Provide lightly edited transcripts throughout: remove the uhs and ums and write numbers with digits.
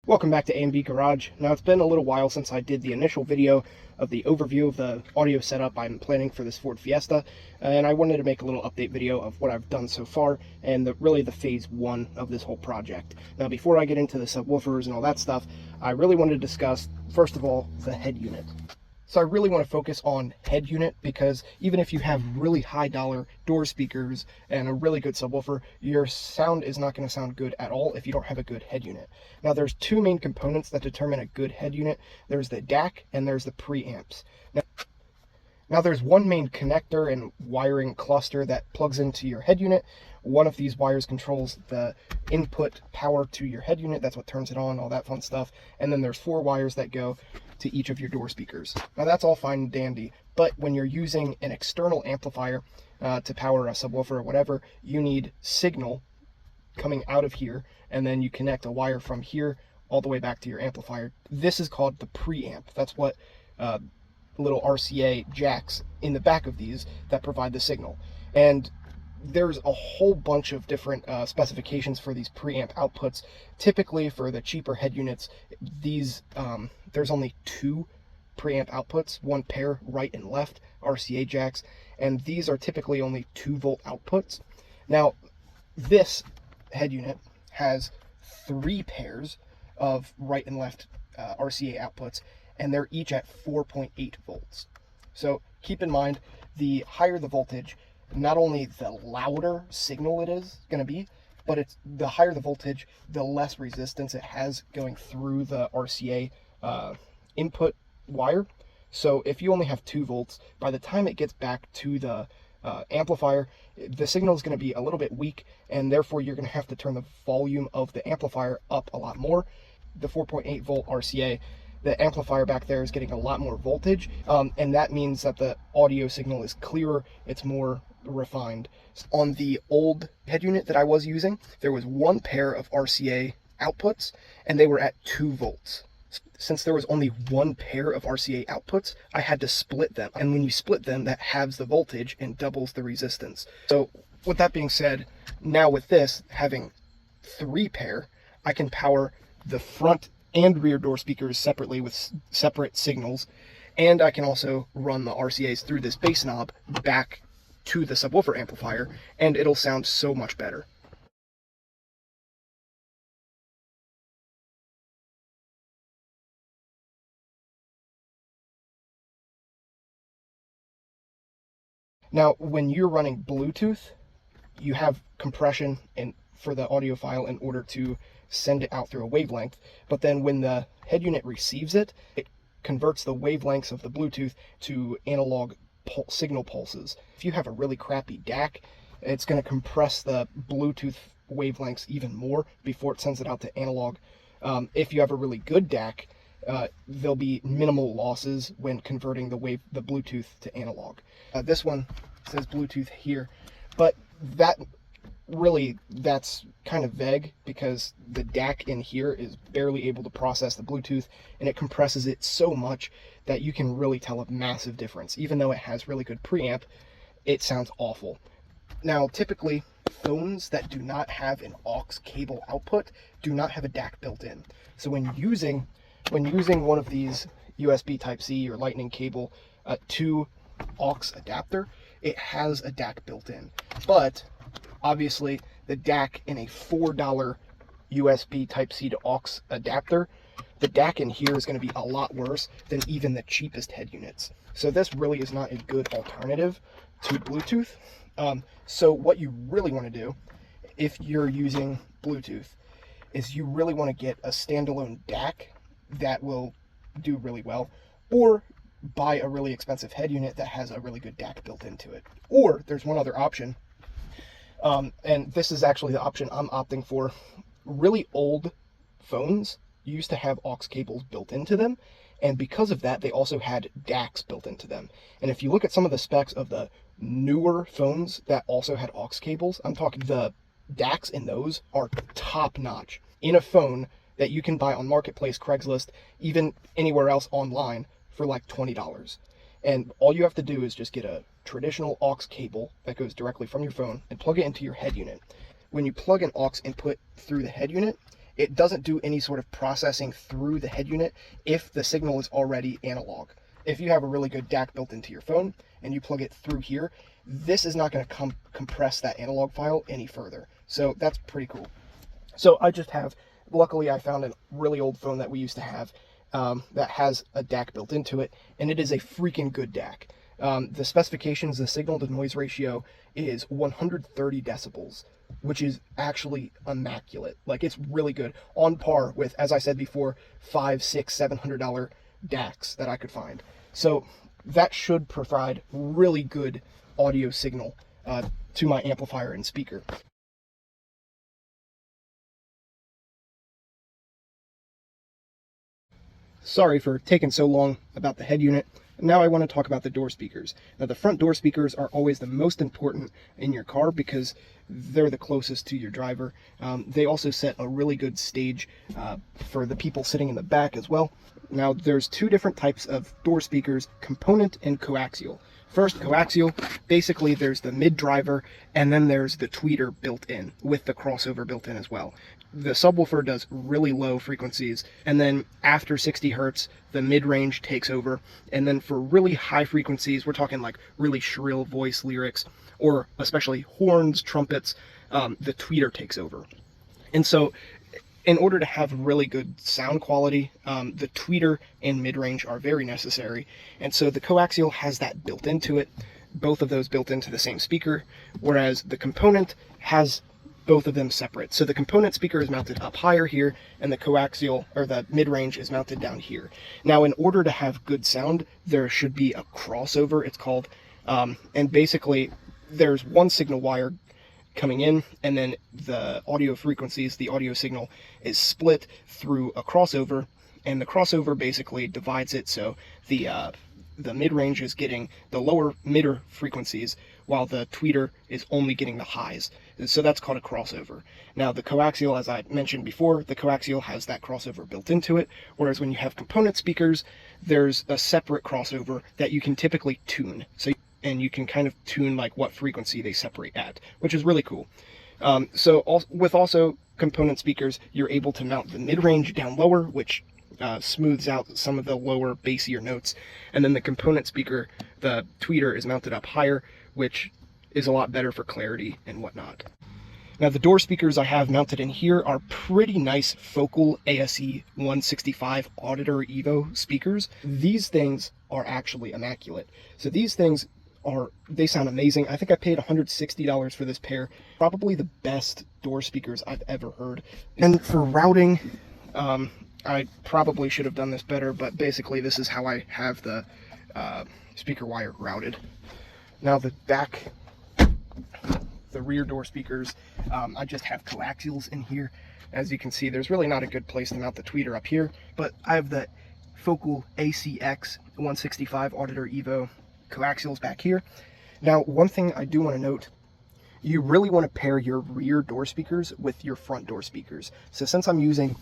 Welcome back to A.M.B Garage. Now, it's been a little while since I did the initial video of the overview of the audio setup I'm planning for this Ford Fiesta, and I wanted to make a little update video of what I've done so far and really the phase one of this whole project. Now, before I get into the subwoofers and all that stuff, I really wanted to discuss, first of all, the head unit. So I really want to focus on head unit because even if you have really high dollar door speakers and a really good subwoofer, your sound is not going to sound good at all if you don't have a good head unit. Now there's two main components that determine a good head unit. There's the DAC and there's the preamps. Now there's one main connector and wiring cluster that plugs into your head unit. One of these wires controls the input power to your head unit. That's what turns it on, all that fun stuff. And then there's four wires that go to each of your door speakers. Now that's all fine and dandy, but when you're using an external amplifier to power a subwoofer or whatever, you need signal coming out of here, and then you connect a wire from here all the way back to your amplifier. This is called the preamp. That's what little RCA jacks in the back of these that provide the signal. And there's a whole bunch of different specifications for these preamp outputs. Typically for the cheaper head units, these there's only two preamp outputs, one pair right and left RCA jacks, and these are typically only 2-volt outputs. Now this head unit has 3 pairs of right and left RCA outputs, and they're each at 4.8 volts. So keep in mind, the higher the voltage, not only the louder signal it is going to be, but it's the higher the voltage, the less resistance it has going through the RCA input wire. So if you only have 2 volts, by the time it gets back to the amplifier, the signal is going to be a little bit weak, and therefore you're going to have to turn the volume of the amplifier up a lot more. The 4.8 volt RCA, the amplifier back there is getting a lot more voltage, and that means that the audio signal is clearer, it's more refined. On the old head unit that I was using, there was 1 pair of RCA outputs, and they were at 2 volts. Since there was only 1 pair of RCA outputs, I had to split them. And when you split them, that halves the voltage and doubles the resistance. So with that being said, now with this, having 3 pair, I can power the front and rear door speakers separately with separate signals. And I can also run the RCAs through this bass knob back to the subwoofer amplifier, and it'll sound so much better. Now, when you're running Bluetooth, you have compression for the audio file in order to send it out through a wavelength. But then when the head unit receives it, it converts the wavelengths of the Bluetooth to analog signal pulses. If you have a really crappy DAC, it's going to compress the Bluetooth wavelengths even more before it sends it out to analog. If you have a really good DAC, there'll be minimal losses when converting the Bluetooth to analog. This one says Bluetooth here, but that's kind of vague because the DAC in here is barely able to process the Bluetooth, and it compresses it so much that you can really tell a massive difference. Even though it has really good preamp, it sounds awful. Now, typically, phones that do not have an aux cable output do not have a DAC built in. So when using one of these USB Type-C or Lightning cable to aux adapter, it has a DAC built in. But obviously the DAC in a $4 USB Type-C to aux adapter, the DAC in here is going to be a lot worse than even the cheapest head units. So this really is not a good alternative to Bluetooth. So what you really want to do if you're using Bluetooth is you really want to get a standalone DAC that will do really well, or buy a really expensive head unit that has a really good DAC built into it. Or there's one other option, and this is actually the option I'm opting for. Really old phones used to have aux cables built into them, and because of that, they also had DACs built into them. And if you look at some of the specs of the newer phones that also had aux cables, I'm talking the DACs in those are top notch in a phone that you can buy on Marketplace, Craigslist, even anywhere else online for like $20. And all you have to do is just get a traditional aux cable that goes directly from your phone and plug it into your head unit. When you plug an aux input through the head unit, it doesn't do any sort of processing through the head unit if the signal is already analog. If you have a really good DAC built into your phone and you plug it through here, this is not going to compress that analog file any further. So that's pretty cool. So I just have, luckily I found a really old phone that we used to have that has a DAC built into it, and it is a freaking good DAC. The specifications, the signal to noise ratio is 130 decibels, which is actually immaculate. Like, it's really good, on par with, as I said before, $500, $600, $700 DACs that I could find. So that should provide really good audio signal to my amplifier and speaker. Sorry for taking so long about the head unit. Now I want to talk about the door speakers. Now, the front door speakers are always the most important in your car because they're the closest to your driver. They also set a really good stage for the people sitting in the back as well. Now, there's two different types of door speakers, component and coaxial. First, coaxial, basically there's the mid-driver, and then there's the tweeter built in, with the crossover built in as well. The subwoofer does really low frequencies, and then after 60 hertz, the mid-range takes over, and then for really high frequencies, we're talking like really shrill voice lyrics, or especially horns, trumpets, the tweeter takes over. And so, in order to have really good sound quality, the tweeter and mid-range are very necessary. And so the coaxial has that built into it, both of those built into the same speaker, whereas the component has both of them separate. So the component speaker is mounted up higher here, and the coaxial, or the mid-range, is mounted down here. Now, in order to have good sound, there should be a crossover, it's called, and basically there's one signal wire coming in, and then the audio frequencies, the audio signal, is split through a crossover, and the crossover basically divides it, so the mid-range is getting the lower midder frequencies, while the tweeter is only getting the highs. So that's called a crossover. Now, the coaxial, as I mentioned before, the coaxial has that crossover built into it, whereas when you have component speakers, there's a separate crossover that you can typically tune. And you can kind of tune like what frequency they separate at, which is really cool. With also component speakers, you're able to mount the mid-range down lower, which smooths out some of the lower bassier notes, and then the component speaker, the tweeter, is mounted up higher, which is a lot better for clarity and whatnot. Now, the door speakers I have mounted in here are pretty nice Focal ASE 165 Auditor Evo speakers. These things are actually immaculate. So these things they sound amazing. I think I paid $160 for this pair. Probably the best door speakers I've ever heard. And for routing, I probably should have done this better, but basically this is how I have the speaker wire routed. Now the rear door speakers, I just have coaxials in here. As you can see, there's really not a good place to mount the tweeter up here, but I have the Focal ACX 165 Auditor Evo coaxials back here. Now, one thing I do want to note, you really want to pair your rear door speakers with your front door speakers. So since I'm using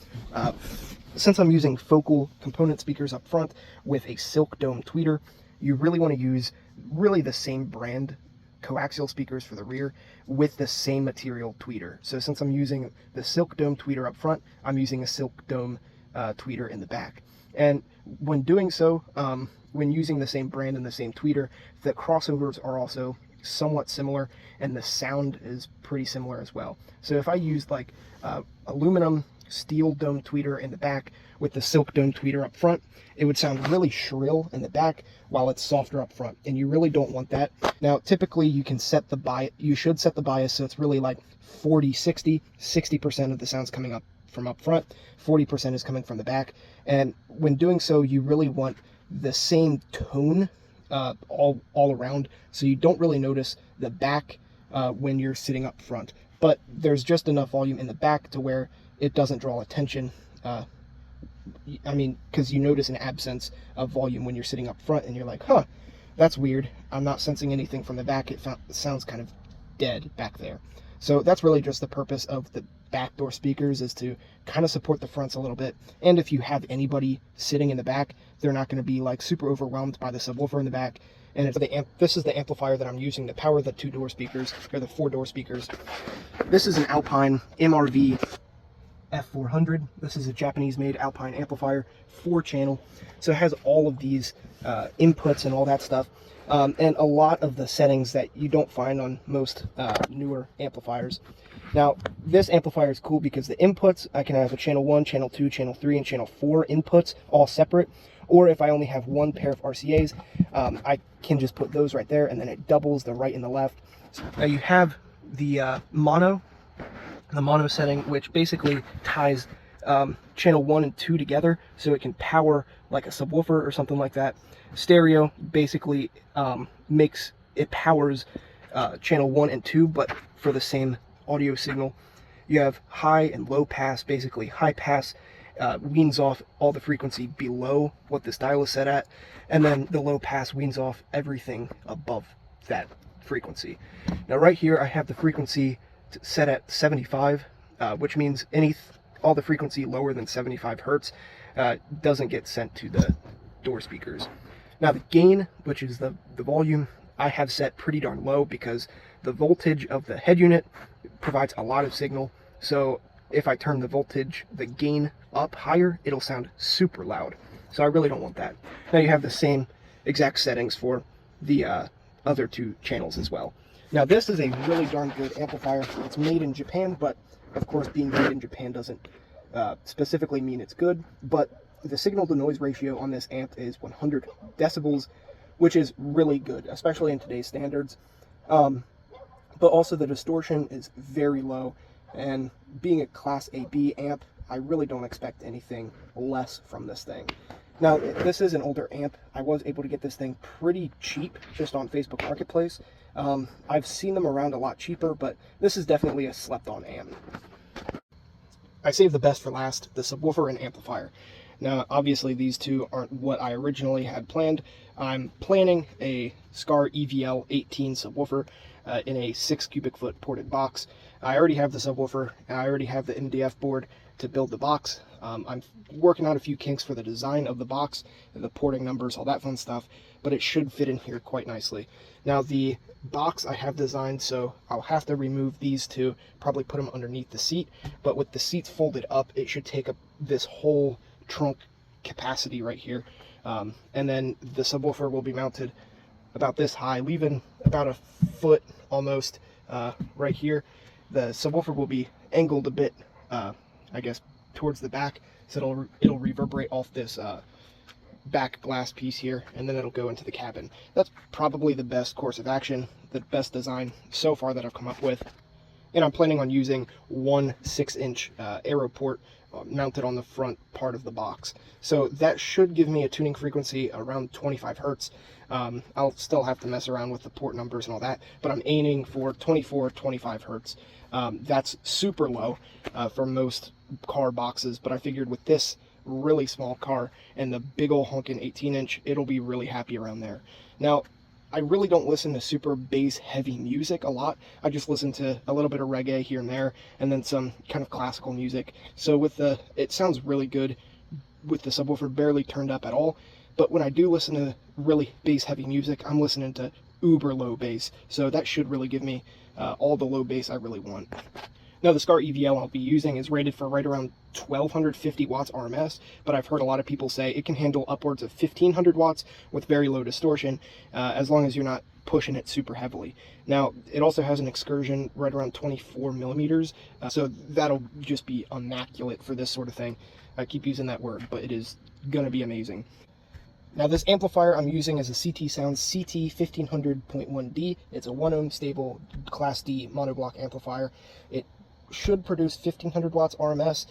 Focal component speakers up front with a Silk Dome tweeter, you really want to use really the same brand coaxial speakers for the rear with the same material tweeter. So since I'm using the Silk Dome tweeter up front, I'm using a Silk Dome tweeter in the back. And when doing so, when using the same brand and the same tweeter, the crossovers are also somewhat similar, and the sound is pretty similar as well. So if I used like aluminum steel dome tweeter in the back with the Silk Dome tweeter up front, it would sound really shrill in the back while it's softer up front, and you really don't want that. Now, typically you can set the bias, you should set the bias so it's really like 40-60, 60% of the sound's coming up from up front, 40% is coming from the back, and when doing so, you really want the same tone all around, so you don't really notice the back when you're sitting up front, but there's just enough volume in the back to where it doesn't draw attention. I mean, because you notice an absence of volume when you're sitting up front, and you're like, huh, that's weird, I'm not sensing anything from the back, it sounds kind of dead back there. So that's really just the purpose of the back door speakers, is to kind of support the fronts a little bit. And if you have anybody sitting in the back, they're not going to be like super overwhelmed by the subwoofer in the back. And this is the amplifier that I'm using to power the two door speakers, or the four door speakers. This is an Alpine MRV F400. This is a Japanese-made Alpine amplifier, 4-channel. So it has all of these inputs and all that stuff, and a lot of the settings that you don't find on most newer amplifiers. Now, this amplifier is cool because the inputs, I can have a channel 1, channel 2, channel 3, and channel 4 inputs all separate. Or if I only have one pair of RCAs, I can just put those right there, and then it doubles the right and the left. So now you have the mono setting, which basically ties channel 1 and 2 together so it can power like a subwoofer or something like that. Stereo basically powers channel 1 and 2, but for the same audio signal. You have high and low pass. Basically, high pass weans off all the frequency below what this dial is set at, and then the low pass weans off everything above that frequency. Now right here I have the frequency set at 75, which means all the frequency lower than 75 hertz doesn't get sent to the door speakers. Now the gain, which is the volume, I have set pretty darn low because the voltage of the head unit provides a lot of signal. So if I turn the gain up higher, it'll sound super loud. So I really don't want that. Now you have the same exact settings for the other 2 channels as well. Now this is a really darn good amplifier. It's made in Japan, but of course being made in Japan doesn't specifically mean it's good, but the signal to noise ratio on this amp is 100 decibels, which is really good, especially in today's standards. But also the distortion is very low, and being a Class A.B amp, I really don't expect anything less from this thing. Now, this is an older amp. I was able to get this thing pretty cheap just on Facebook Marketplace. I've seen them around a lot cheaper, but this is definitely a slept-on amp. I saved the best for last, the subwoofer and amplifier. Now, obviously, these two aren't what I originally had planned. I'm planning a Scar EVL 18 subwoofer in a 6 cubic foot ported box. I already have the subwoofer, and I already have the MDF board to build the box. I'm working out a few kinks for the design of the box, the porting numbers, all that fun stuff, but it should fit in here quite nicely. Now, the box I have designed, so I'll have to remove these two, probably put them underneath the seat, but with the seats folded up, it should take up this whole trunk capacity right here. And then the subwoofer will be mounted about this high, leaving about a foot almost right here. The subwoofer will be angled a bit, I guess, towards the back, so it'll reverberate off this back glass piece here, and then it'll go into the cabin. That's probably the best course of action, the best design so far that I've come up with. And I'm planning on using one 6-inch aero port mounted on the front part of the box. So that should give me a tuning frequency around 25 hertz. I'll still have to mess around with the port numbers and all that, but I'm aiming for 24, 25 hertz. That's super low for most car boxes, but I figured with this really small car and the big old honkin' 18-inch, it'll be really happy around there. Now, I really don't listen to super bass heavy music a lot. I just listen to a little bit of reggae here and there, and then some kind of classical music. So it sounds really good with the subwoofer barely turned up at all. But when I do listen to really bass heavy music, I'm listening to uber low bass. So that should really give me all the low bass I really want. Now, the Scar EVL I'll be using is rated for right around 1250 watts RMS, but I've heard a lot of people say it can handle upwards of 1500 watts with very low distortion, as long as you're not pushing it super heavily. Now, it also has an excursion right around 24 millimeters, so that'll just be immaculate for this sort of thing. I keep using that word, but it is going to be amazing. Now, this amplifier I'm using is a CT Sounds CT 1500.1D. It's a 1 ohm stable Class D monoblock amplifier. It should produce 1500 watts RMS.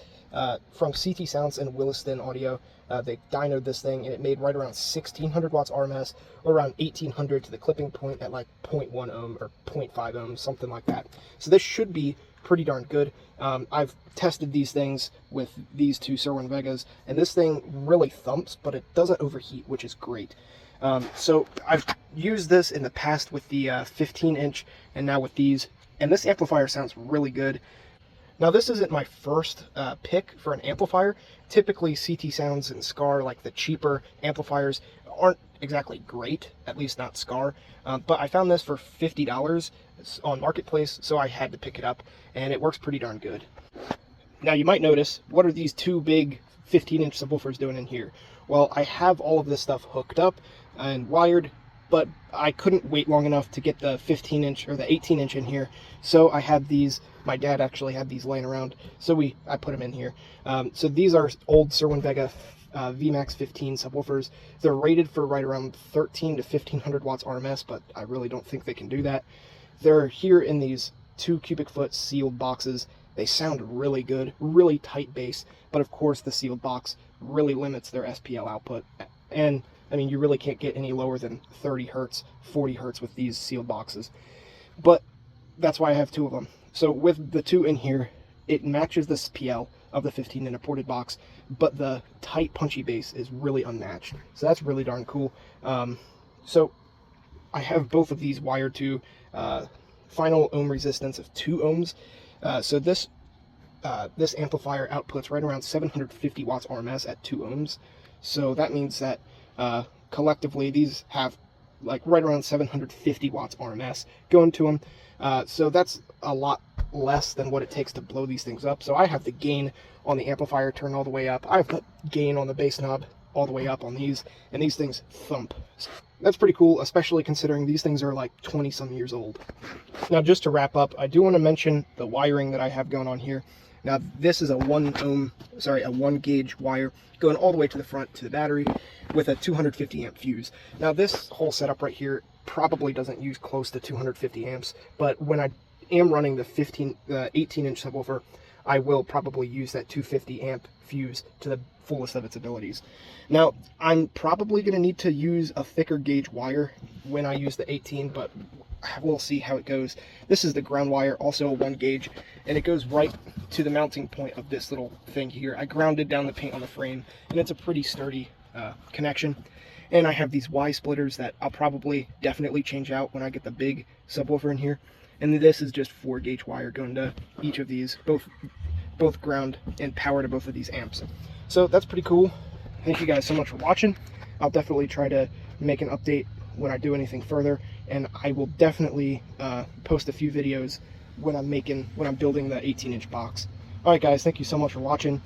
From CT Sounds and Williston Audio, they dynoed this thing, and it made right around 1600 watts RMS, or around 1800 to the clipping point at like 0.1 ohm or 0.5 ohm, something like that. So this should be pretty darn good. I've tested these things with these two Cerwin Vegas, and this thing really thumps, but it doesn't overheat, which is great. So I've used this in the past with the 15-inch, and now with these, and this amplifier sounds really good. Now, this isn't my first pick for an amplifier. Typically, CT Sounds and Scar, like the cheaper amplifiers, aren't exactly great, at least not Scar. But I found this for $50 on Marketplace, so I had to pick it up, and it works pretty darn good. Now you might notice, what are these two big 15-inch subwoofers doing in here? Well, I have all of this stuff hooked up and wired, but I couldn't wait long enough to get the 15-inch or the 18-inch in here, so I had these. My dad actually had these laying around, so I put them in here. So these are old Cerwin-Vega VMAX 15 subwoofers. They're rated for right around 13 to 1500 watts RMS, but I really don't think they can do that. They're here in these 2 cubic foot sealed boxes. They sound really good, really tight bass, but of course the sealed box really limits their SPL output. And I mean, you really can't get any lower than 30 hertz, 40 hertz with these sealed boxes. But that's why I have 2 of them. So with the 2 in here, it matches the SPL of the 15 in a ported box, but the tight punchy bass is really unmatched. So that's really darn cool. So I have both of these wired to final ohm resistance of 2 ohms. So this amplifier outputs right around 750 watts RMS at 2 ohms. So that means that collectively these have like right around 750 watts RMS going to them. So that's a lot less than what it takes to blow these things up. So I have the gain on the amplifier turned all the way up. I have the gain on the bass knob all the way up on these, and these things thump. So that's pretty cool, especially considering these things are like 20 some years old. Now, just to wrap up, I do want to mention the wiring that I have going on here. Now, this is a 1 gauge wire going all the way to the front to the battery with a 250 amp fuse. Now, this whole setup right here probably doesn't use close to 250 amps, but when I am running the 18-inch subwoofer, I will probably use that 250 amp fuse to the fullest of its abilities. Now, I'm probably going to need to use a thicker gauge wire when I use the 18, but we'll see how it goes. This is the ground wire, also a 1 gauge, and it goes right to the mounting point of this little thing here. I grounded down the paint on the frame, and it's a pretty sturdy connection. And I have these Y splitters that I'll probably definitely change out when I get the big subwoofer in here. And this is just 4 gauge wire going to each of these, both ground and power to both of these amps. So that's pretty cool. Thank you guys so much for watching. I'll definitely try to make an update when I do anything further, and I will definitely post a few videos when I'm building the 18-inch box. Alright guys, thank you so much for watching.